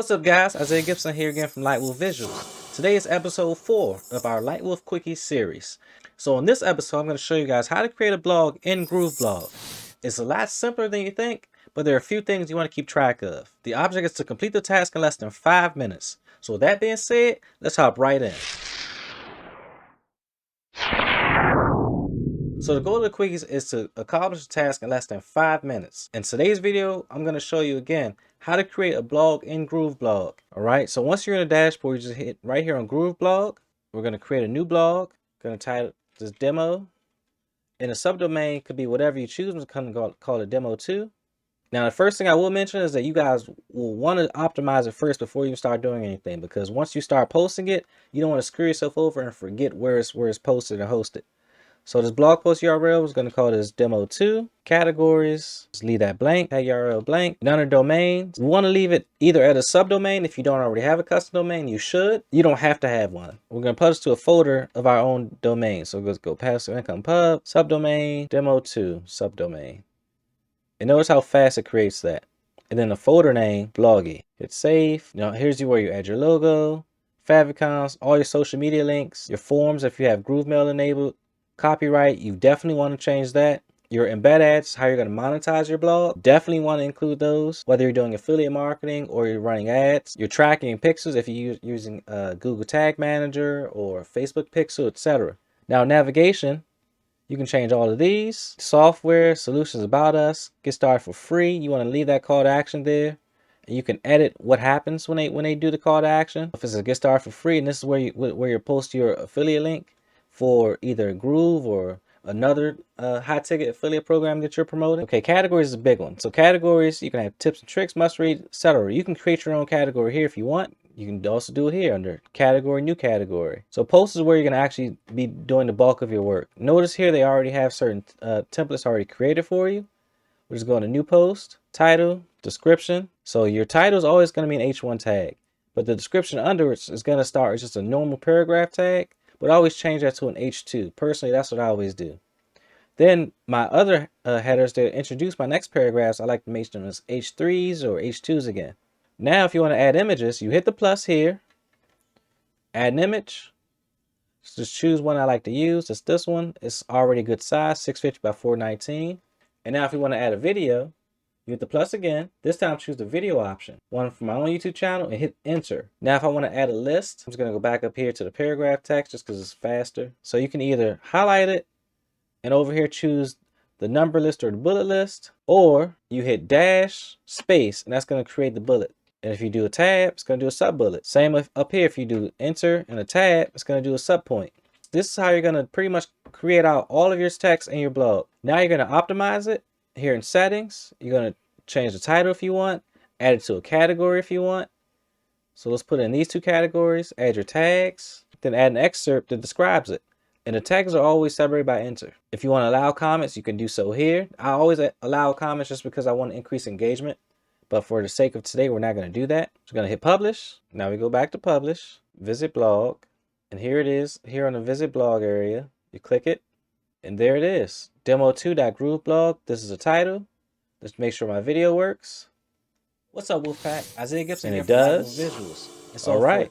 What's up, guys? Isaiah Gibson here again from Lightwolf Visuals. Today is episode 4 of our Lightwolf Quickie series. So in this episode, I'm going to show you guys how to create a blog in Grooveblog. It's a lot simpler than you think, but there are a few things you want to keep track of. The object is to complete the task in less than 5 minutes. So with that being said, let's hop right in. So the goal of the quickies is to accomplish the task in less than 5 minutes. In today's video, I'm going to show you again how to create a blog in Grooveblog. All right, so once you're in the dashboard, you just hit right here on Grooveblog. We're going to create a new blog. Going to title this demo. And the subdomain could be whatever you choose. I'm going to call it demo 2. Now, the first thing I will mention is that you guys will want to optimize it first before you start doing anything, because once you start posting it, you don't want to screw yourself over and forget where it's posted and hosted. So this blog post URL is going to call this demo 2. Categories, just leave that blank, tag URL blank. And under domains, we want to leave it either at a subdomain. If you don't already have a custom domain, you should. You don't have to have one. We're going to put this to a folder of our own domain. So let's go passive income pub, subdomain, demo 2, subdomain. And notice how fast it creates that. And then the folder name, bloggy. Hit save. Now here's where you add your logo, favicons, all your social media links, your forms if you have GrooveMail enabled. Copyright, you definitely want to change that. Your embed ads, how you're going to monetize your blog, definitely want to include those, whether you're doing affiliate marketing or you're running ads. Your tracking pixels, if you're using Google Tag Manager or Facebook Pixel, etc. Now, navigation, you can change all of these. Software, solutions about us, get started for free. You want to leave that call to action there. And you can edit what happens when they do the call to action. If it's a get started for free, and this is where you post your affiliate link for either Groove or another high ticket affiliate program that you're promoting. Okay, categories is a big one. So categories, you can have tips and tricks, must read, etc. You can create your own category here if you want. You can also do it here under category, new category. So posts is where you're going to actually be doing the bulk of your work. Notice here they already have certain templates already created for you. We're just going to new post, title, description. So your title is always going to be an H1 tag, but the description under it is going to start as just a normal paragraph tag. But I always change that to an H2. Personally, that's what I always do. Then my other headers that introduce my next paragraphs, I like to make them as H3s or H2s again. Now, if you want to add images, you hit the plus here, add an image. Just choose one I like to use. It's this one. It's already a good size, 650 by 419. And now if you want to add a video, you hit the plus again. This time choose the video option. One from my own YouTube channel and hit enter. Now if I want to add a list, I'm just going to go back up here to the paragraph text just because it's faster. So you can either highlight it and over here choose the number list or the bullet list, or you hit dash space and that's going to create the bullet. And if you do a tab, it's going to do a sub bullet. Same with up here. If you do enter and a tab, it's going to do a sub point. This is how you're going to pretty much create out all of your text in your blog. Now you're going to optimize it. Here in settings, you're going to change the title if you want, add it to a category if you want. So let's put in these two categories, add your tags, then add an excerpt that describes it. And the tags are always separated by enter. If you want to allow comments, you can do so here. I always allow comments just because I want to increase engagement. But for the sake of today, we're not going to do that. We're going to hit publish. Now we go back to publish, visit blog. And here it is, here on the visit blog area. You click it, and there it is. Demo2.grooveblog. This is the title. Let's make sure my video works. What's up, Wolfpack? Isaiah Gibson. And it does. Visuals. And so all right.